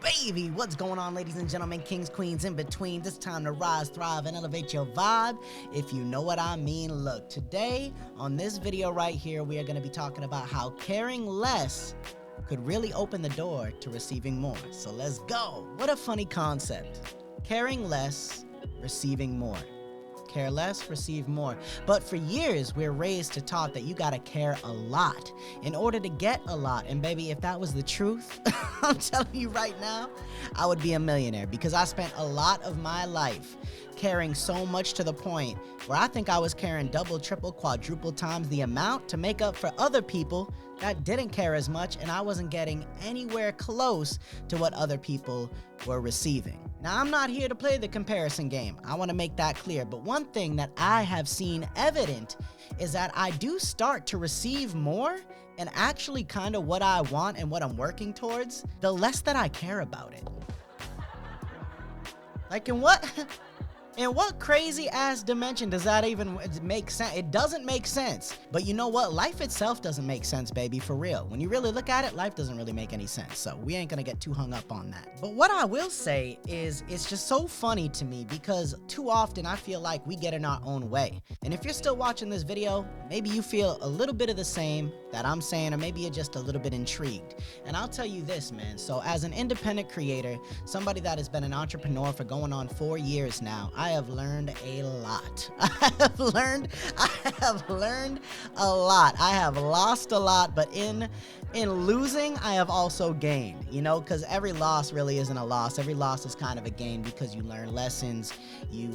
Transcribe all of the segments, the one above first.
baby, what's going on, ladies and gentlemen, kings, queens, in between? This time to rise, thrive, and elevate your vibe, if you know what I mean. Look, today on this video right here, we are going to be talking about how caring less could really open the door to receiving more. So let's go. What a funny concept. Caring less, receiving more. Care less, receive more. But for years, we're raised to taught that you gotta care a lot in order to get a lot. And baby, if that was the truth, I'm telling you right now, I would be a millionaire, because I spent a lot of my life caring so much to the point where I think I was caring double, triple, quadruple times the amount to make up for other people that didn't care as much, and I wasn't getting anywhere close to what other people were receiving. Now, I'm not here to play the comparison game. I want to make that clear. But one thing that I have seen evident is that I do start to receive more, and actually kind of what I want and what I'm working towards, the less that I care about it. Like, in what crazy ass dimension does that even make sense? It doesn't make sense. But you know what? Life itself doesn't make sense, baby, for real. When you really look at it, life doesn't really make any sense. So we ain't gonna get too hung up on that. But what I will say is, it's just so funny to me, because too often I feel like we get in our own way. And if you're still watching this video, maybe you feel a little bit of the same that I'm saying, or maybe you're just a little bit intrigued. And I'll tell you this, man. So as an independent creator, somebody that has been an entrepreneur for going on 4 years now, I have learned a lot. I have learned a lot. I have lost a lot, but in losing, I have also gained, you know, because every loss really isn't a loss. Every loss is kind of a gain, because you learn lessons. You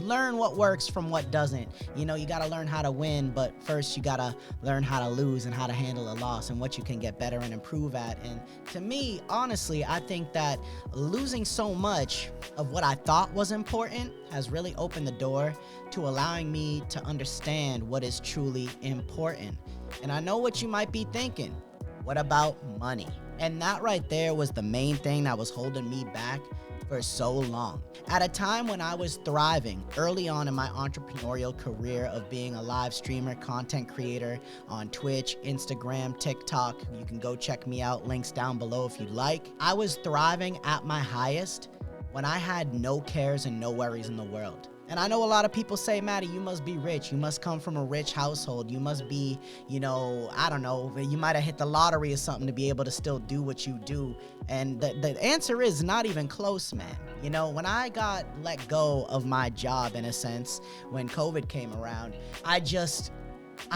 learn what works from what doesn't. You know, you got to learn how to win, but first you got to learn how to lose and how to handle a loss and what you can get better and improve at. And to me, honestly, I think that losing so much of what I thought was important has really opened the door to allowing me to understand what is truly important. And I know what you might be thinking. What about money? And that right there was the main thing that was holding me back for so long. At a time when I was thriving early on in my entrepreneurial career of being a live streamer, content creator on Twitch, Instagram, TikTok, you can go check me out, links down below if you'd like. I was thriving at my highest when I had no cares and no worries in the world. And I know a lot of people say, Matty, you must be rich. You must come from a rich household. You must be, you know, I don't know, you might have hit the lottery or something to be able to still do what you do. And the answer is not even close, man. You know, when I got let go of my job, in a sense, when COVID came around, I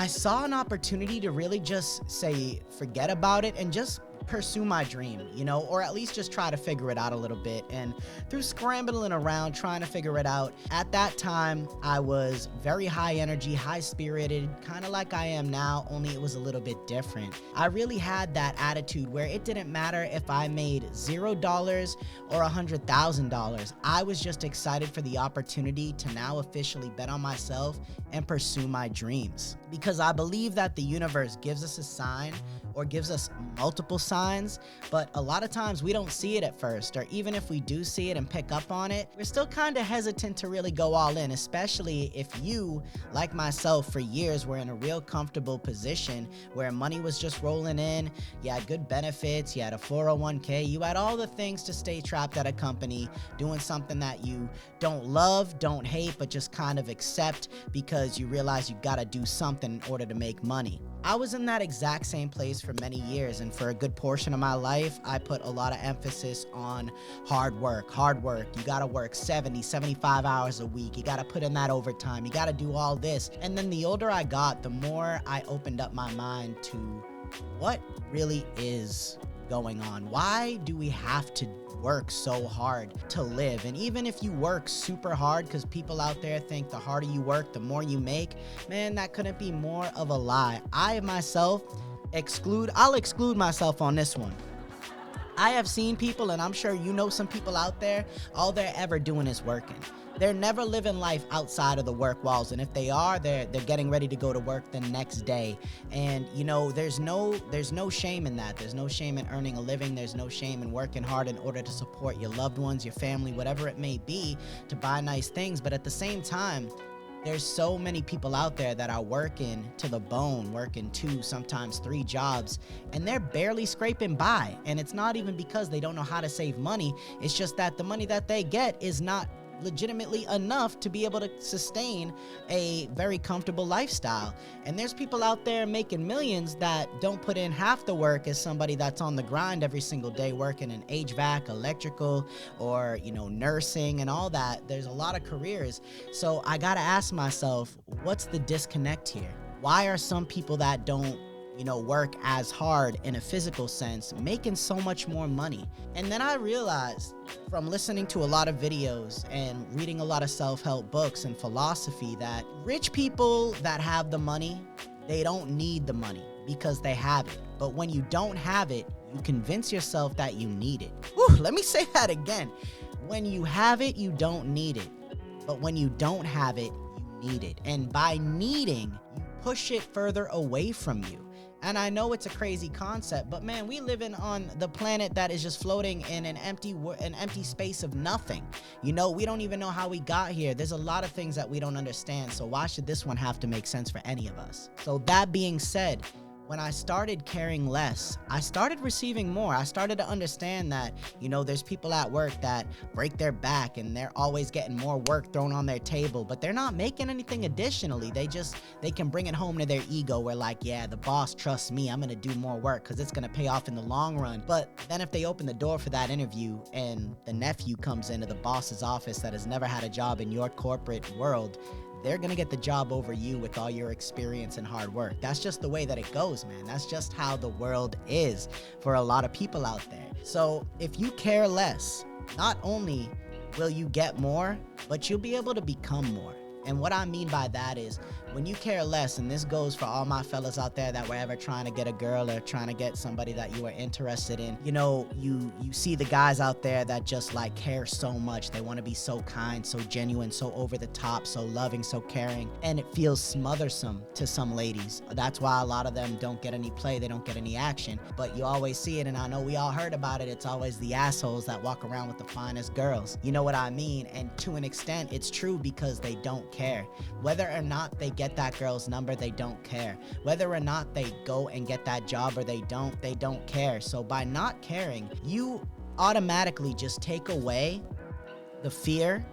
saw an opportunity to really just say, forget about it and just pursue my dream, you know, or at least just try to figure it out a little bit. And through scrambling around, trying to figure it out, at that time, I was very high energy, high spirited, kind of like I am now, only it was a little bit different. I really had that attitude where it didn't matter if I made $0 or $100,000. I was just excited for the opportunity to now officially bet on myself and pursue my dreams. Because I believe that the universe gives us a sign, or gives us multiple signs, but a lot of times we don't see it at first, or even if we do see it and pick up on it, we're still kind of hesitant to really go all in, especially if you, like myself, for years were in a real comfortable position where money was just rolling in, you had good benefits, you had a 401k, you had all the things to stay trapped at a company, doing something that you don't love, don't hate, but just kind of accept because you realize you gotta do something in order to make money. I was in that exact same place for many years, and for a good portion of my life, I put a lot of emphasis on hard work. Hard work. You gotta work 70, 75 hours a week. You gotta put in that overtime. You gotta do all this. And then the older I got, the more I opened up my mind to what really is going on. Why do we have to work so hard to live? And even if you work super hard, because people out there think the harder you work, the more you make, man, that couldn't be more of a lie. I myself I'll exclude myself on this one. I have seen people, and I'm sure you know some people out there, all they're ever doing is working. They're never living life outside of the work walls, and if they are, they're getting ready to go to work the next day. And you know, there's no shame in that. There's no shame in earning a living. There's no shame in working hard in order to support your loved ones, your family, whatever it may be, to buy nice things. But at the same time, There's so many people out there that are working to the bone, working 2, sometimes 3 jobs, and they're barely scraping by. And it's not even because they don't know how to save money. It's just that the money that they get is not legitimately enough to be able to sustain a very comfortable lifestyle. And there's people out there making millions that don't put in half the work as somebody that's on the grind every single day working in HVAC, electrical, or nursing and all that. There's a lot of careers. So I gotta ask myself, what's the disconnect here? Why are some people that don't work as hard in a physical sense making so much more money? And then I realized from listening to a lot of videos and reading a lot of self-help books and philosophy that rich people that have the money, they don't need the money because they have it. But when you don't have it, you convince yourself that you need it. Whew, let me say that again. When you have it, you don't need it. But when you don't have it, you need it. And by needing, you push it further away from you. And I know it's a crazy concept, but man, we living on the planet that is just floating in an empty space of nothing. We don't even know how we got here. There's a lot of things that we don't understand. So why should this one have to make sense for any of us? So that being said, when I started caring less, I started receiving more. I started to understand that, there's people at work that break their back and they're always getting more work thrown on their table, but they're not making anything additionally. They can bring it home to their ego where like, yeah, the boss trusts me. I'm going to do more work because it's going to pay off in the long run. But then if they open the door for that interview and the nephew comes into the boss's office that has never had a job in your corporate world, they're gonna get the job over you with all your experience and hard work. That's just the way that it goes, man. That's just how the world is for a lot of people out there. So if you care less, not only will you get more, but you'll be able to become more. And what I mean by that is when you care less, and this goes for all my fellas out there that were ever trying to get a girl or trying to get somebody that you are interested in, you see the guys out there that just like care so much. They want to be so kind, so genuine, so over the top, so loving, so caring, and it feels smothersome to some ladies. That's why a lot of them don't get any play, they don't get any action, but you always see it, and I know we all heard about it. It's always the assholes that walk around with the finest girls. You know what I mean? And to an extent, it's true because they don't care. Whether or not they get that girl's number, they don't care. Whether or not they go and get that job or they don't care. So by not caring, you automatically just take away the fear,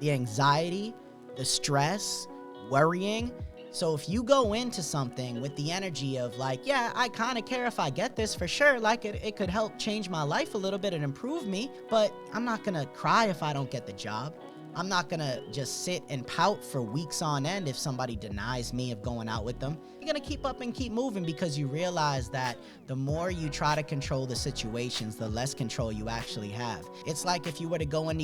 the anxiety, the stress, worrying. So if you go into something with the energy of like, yeah, I kind of care if I get this for sure, like it could help change my life a little bit and improve me, but I'm not gonna cry if I don't get the job. I'm not gonna just sit and pout for weeks on end if somebody denies me of going out with them. You're gonna keep up and keep moving because you realize that the more you try to control the situations, the less control you actually have. It's like if you were to go into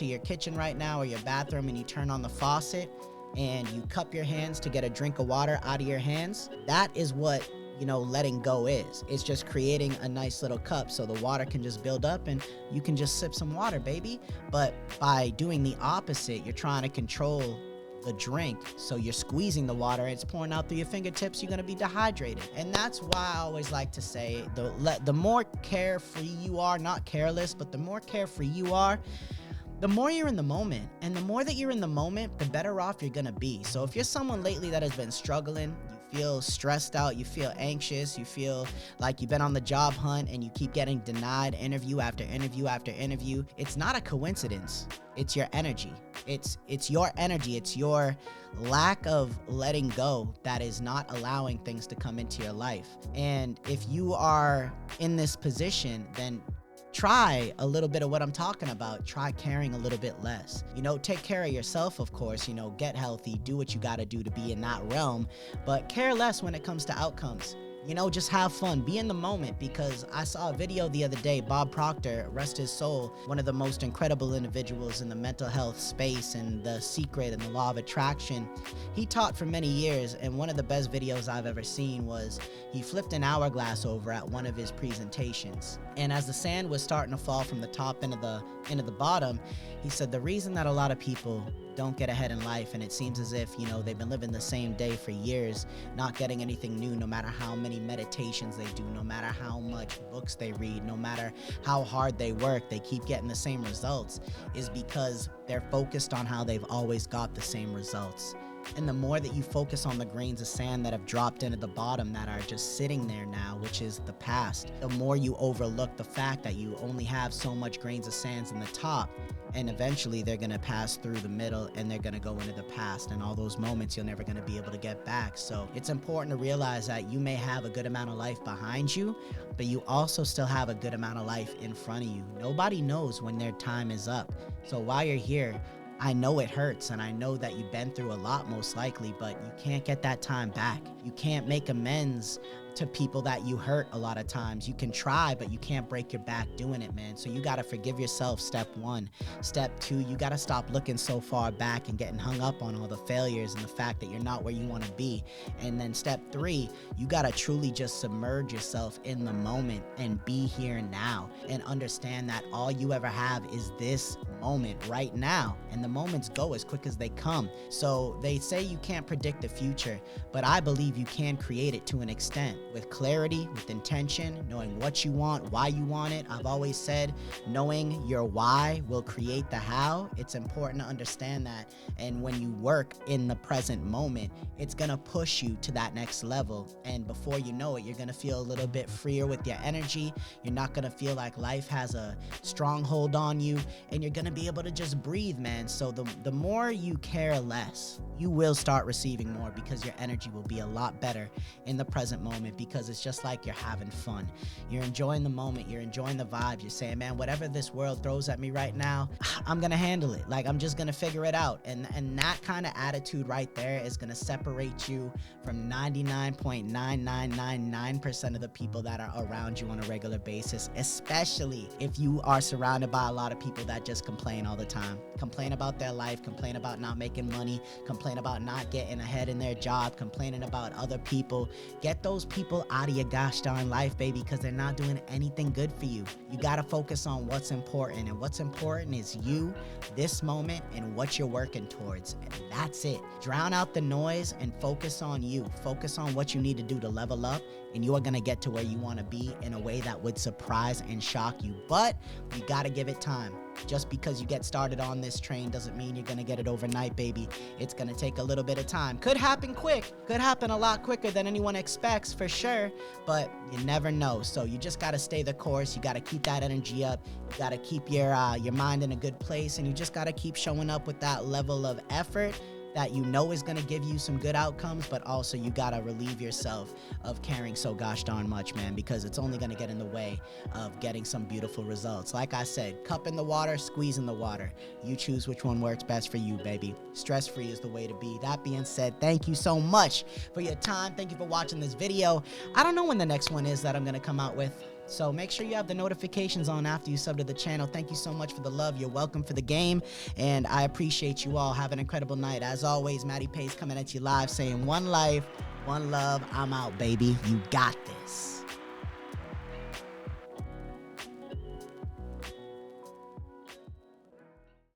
your kitchen right now or your bathroom and you turn on the faucet and you cup your hands to get a drink of water out of your hands. That is what letting go is. It's just creating a nice little cup so the water can just build up and you can just sip some water, baby. But by doing the opposite, you're trying to control the drink. So you're squeezing the water, it's pouring out through your fingertips, you're gonna be dehydrated. And that's why I always like to say, the more carefree you are, not careless, but the more carefree you are, the more you're in the moment. And the more that you're in the moment, the better off you're gonna be. So if you're someone lately that has been struggling, you feel stressed out, you feel anxious, you feel like you've been on the job hunt and you keep getting denied interview after interview after interview, it's not a coincidence. It's your energy. It's your energy. It's your lack of letting go that is not allowing things to come into your life. And if you are in this position, then try a little bit of what I'm talking about. Try caring a little bit less. Take care of yourself, of course, get healthy, do what you gotta do to be in that realm, but care less when it comes to outcomes. Just have fun, be in the moment, because I saw a video the other day, Bob Proctor, rest his soul, one of the most incredible individuals in the mental health space and The Secret and the Law of Attraction. He taught for many years, and one of the best videos I've ever seen was he flipped an hourglass over at one of his presentations. And as the sand was starting to fall from the top into the bottom, he said the reason that a lot of people don't get ahead in life, and it seems as if they've been living the same day for years, not getting anything new, no matter how many meditations they do, no matter how much books they read, no matter how hard they work, they keep getting the same results, is because they're focused on how they've always got the same results. And the more that you focus on the grains of sand that have dropped into the bottom that are just sitting there now, which is the past, the more you overlook the fact that you only have so much grains of sands in the top. And eventually they're going to pass through the middle and they're going to go into the past, and all those moments you're never going to be able to get back. So it's important to realize that you may have a good amount of life behind you, but you also still have a good amount of life in front of you. Nobody knows when their time is up. So while you're here, I know it hurts, and I know that you've been through a lot most likely, but you can't get that time back. You can't make amends to people that you hurt a lot of times. You can try, but you can't break your back doing it, man. So you got to forgive yourself, step one. Step two, you got to stop looking so far back and getting hung up on all the failures and the fact that you're not where you want to be. And then step three, you got to truly just submerge yourself in the moment and be here now, and understand that all you ever have is this moment right now, and the moments go as quick as they come. So they say you can't predict the future, but I believe you can create it to an extent, with clarity, with intention, knowing what you want, why you want it. I've always said knowing your why will create the how. It's important to understand that, and when you work in the present moment, it's gonna push you to that next level, and before you know it, you're gonna feel a little bit freer with your energy. You're not gonna feel like life has a stronghold on you, and you're gonna be able to just breathe, man. So the more you care less, you will start receiving more, because your energy will be a lot better in the present moment, because it's just like you're having fun. You're enjoying the moment, you're enjoying the vibe. You're saying, man, whatever this world throws at me right now, I'm gonna handle it. Like, I'm just gonna figure it out. And that kind of attitude right there is gonna separate you from 99.9999% of the people that are around you on a regular basis, especially if you are surrounded by a lot of people that just complain all the time. Complain about their life, complain about not making money, complain about not getting ahead in their job, complaining about other people. Get those people out of your gosh darn life, baby, because they're not doing anything good for you. You got to focus on what's important, and what's important is you, this moment, and what you're working towards. And that's it. Drown out the noise and focus on you. Focus on what you need to do to level up, and you are going to get to where you want to be in a way that would surprise and shock you. But you got to give it time. Just because you get started on this train doesn't mean you're gonna get it overnight, baby. It's gonna take a little bit of time. Could happen quick. Could happen a lot quicker than anyone expects, for sure. But you never know. So you just gotta stay the course. You gotta keep that energy up. You gotta keep your mind in a good place, and you just gotta keep showing up with that level of effort that you know is gonna give you some good outcomes, but also you gotta relieve yourself of caring so gosh darn much, man, because it's only gonna get in the way of getting some beautiful results. Like I said, cup in the water, squeeze in the water. You choose which one works best for you, baby. Stress-free is the way to be. That being said, thank you so much for your time. Thank you for watching this video. I don't know when the next one is that I'm gonna come out with, so make sure you have the notifications on after you sub to the channel. Thank you so much for the love. You're welcome for the game, and I appreciate you all. Have an incredible night. As always, Matty Pace coming at you live, saying one life, one love. I'm out, baby. You got this.